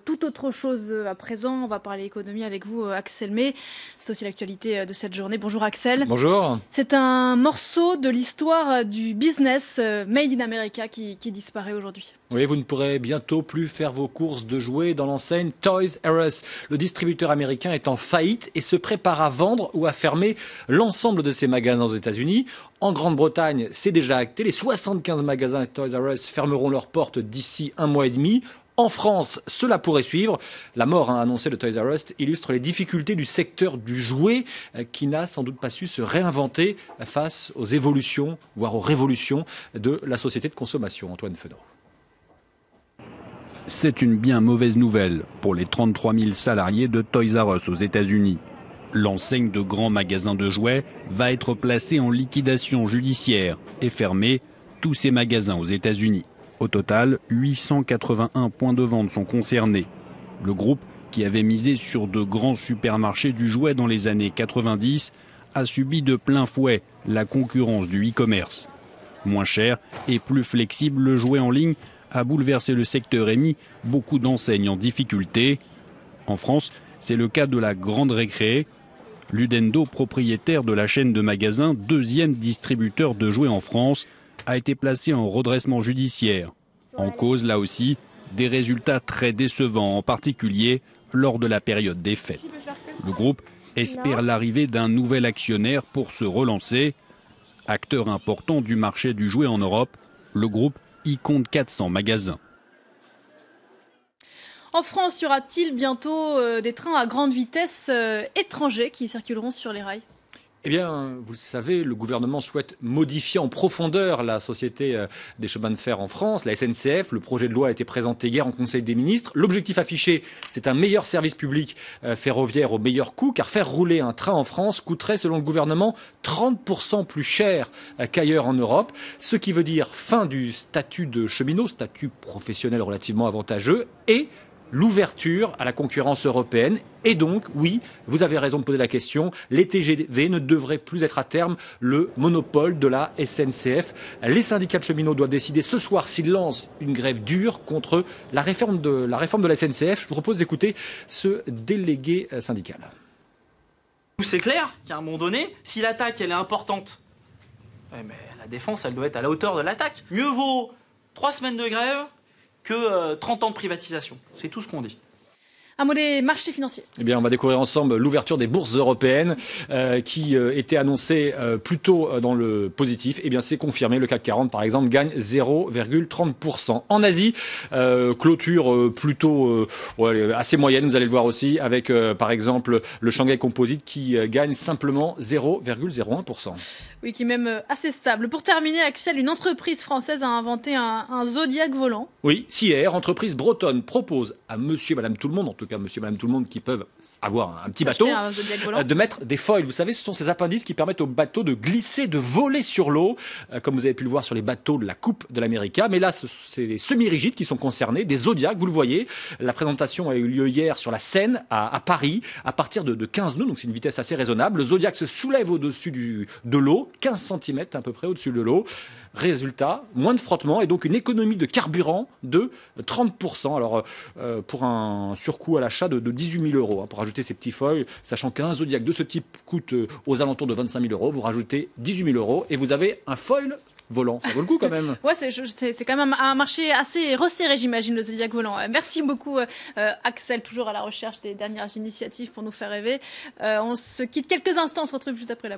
Tout autre chose à présent, on va parler économie avec vous, Axel May. C'est aussi l'actualité de cette journée. Bonjour Axel. Bonjour. C'est un morceau de l'histoire du business Made in America qui disparaît aujourd'hui. Oui, vous ne pourrez bientôt plus faire vos courses de jouets dans l'enseigne Toys R Us. Le distributeur américain est en faillite et se prépare à vendre ou à fermer l'ensemble de ses magasins aux États-Unis. En Grande-Bretagne, c'est déjà acté. Les 75 magasins Toys R Us fermeront leurs portes d'ici 1 mois et demi. En France, cela pourrait suivre. La mort annoncée de Toys R Us illustre les difficultés du secteur du jouet qui n'a sans doute pas su se réinventer face aux évolutions, voire aux révolutions de la société de consommation. Antoine Fenot. C'est une bien mauvaise nouvelle pour les 33 000 salariés de Toys R Us aux États-Unis. L'enseigne de grands magasins de jouets va être placée en liquidation judiciaire et fermer tous ses magasins aux États-Unis. Au total, 881 points de vente sont concernés. Le groupe, qui avait misé sur de grands supermarchés du jouet dans les années 90, a subi de plein fouet la concurrence du e-commerce. Moins cher et plus flexible, le jouet en ligne a bouleversé le secteur et mis beaucoup d'enseignes en difficulté. En France, c'est le cas de la Grande Récré. Ludendo, propriétaire de la chaîne de magasins, deuxième distributeur de jouets en France, a été placé en redressement judiciaire. En cause, là aussi, des résultats très décevants, en particulier lors de la période des fêtes. Le groupe espère l'arrivée d'un nouvel actionnaire pour se relancer. Acteur important du marché du jouet en Europe, le groupe y compte 400 magasins. En France, y aura-t-il bientôt des trains à grande vitesse étrangers qui circuleront sur les rails ? Eh bien, vous le savez, le gouvernement souhaite modifier en profondeur la société des chemins de fer en France, la SNCF. Le projet de loi a été présenté hier en Conseil des ministres. L'objectif affiché, c'est un meilleur service public ferroviaire au meilleur coût, car faire rouler un train en France coûterait, selon le gouvernement, 30% plus cher qu'ailleurs en Europe. Ce qui veut dire fin du statut de cheminot, statut professionnel relativement avantageux, et l'ouverture à la concurrence européenne. Et donc, oui, vous avez raison de poser la question, les TGV ne devraient plus être à terme le monopole de la SNCF. Les syndicats de cheminots doivent décider ce soir s'ils lancent une grève dure contre la réforme de la SNCF. Je vous propose d'écouter ce délégué syndical. C'est clair qu'à un moment donné, si l'attaque elle est importante, mais la défense elle doit être à la hauteur de l'attaque. Mieux vaut 3 semaines de grève que 30 ans de privatisation. C'est tout ce qu'on dit. Un mot des marchés financiers. Eh bien, on va découvrir ensemble l'ouverture des bourses européennes qui était annoncée plutôt dans le positif. Eh bien, c'est confirmé. Le CAC 40, par exemple, gagne 0,30%. En Asie, clôture plutôt assez moyenne, vous allez le voir aussi, avec par exemple le Shanghai Composite qui gagne simplement 0,01%. Oui, qui est même assez stable. Pour terminer, Axel, une entreprise française a inventé un Zodiac volant. Oui, Sier, entreprise bretonne, propose à monsieur et madame tout le monde, en tout cas monsieur et madame tout le monde qui peuvent avoir un petit bateau, de mettre des foils. Vous savez, ce sont ces appendices qui permettent au bateau de glisser, de voler sur l'eau, comme vous avez pu le voir sur les bateaux de la Coupe de l'América. Mais là, c'est les semi-rigides qui sont concernés, des Zodiacs, vous le voyez. La présentation a eu lieu hier sur la Seine, à Paris, à partir de 15 nœuds, donc c'est une vitesse assez raisonnable. Le Zodiac se soulève au-dessus de l'eau, 15 cm à peu près au-dessus de l'eau. Résultat, moins de frottement et donc une économie de carburant de 30%. Alors, pour un surcoût à l'achat de 18 000 euros, pour ajouter ces petits foils, sachant qu'un Zodiac de ce type coûte aux alentours de 25 000 euros, vous rajoutez 18 000 euros et vous avez un foil volant. Ça vaut le coup quand même. Ouais, c'est quand même un marché assez resserré, j'imagine, le Zodiac volant. Merci beaucoup, Axel, toujours à la recherche des dernières initiatives pour nous faire rêver. On se quitte quelques instants, on se retrouve juste après la pause.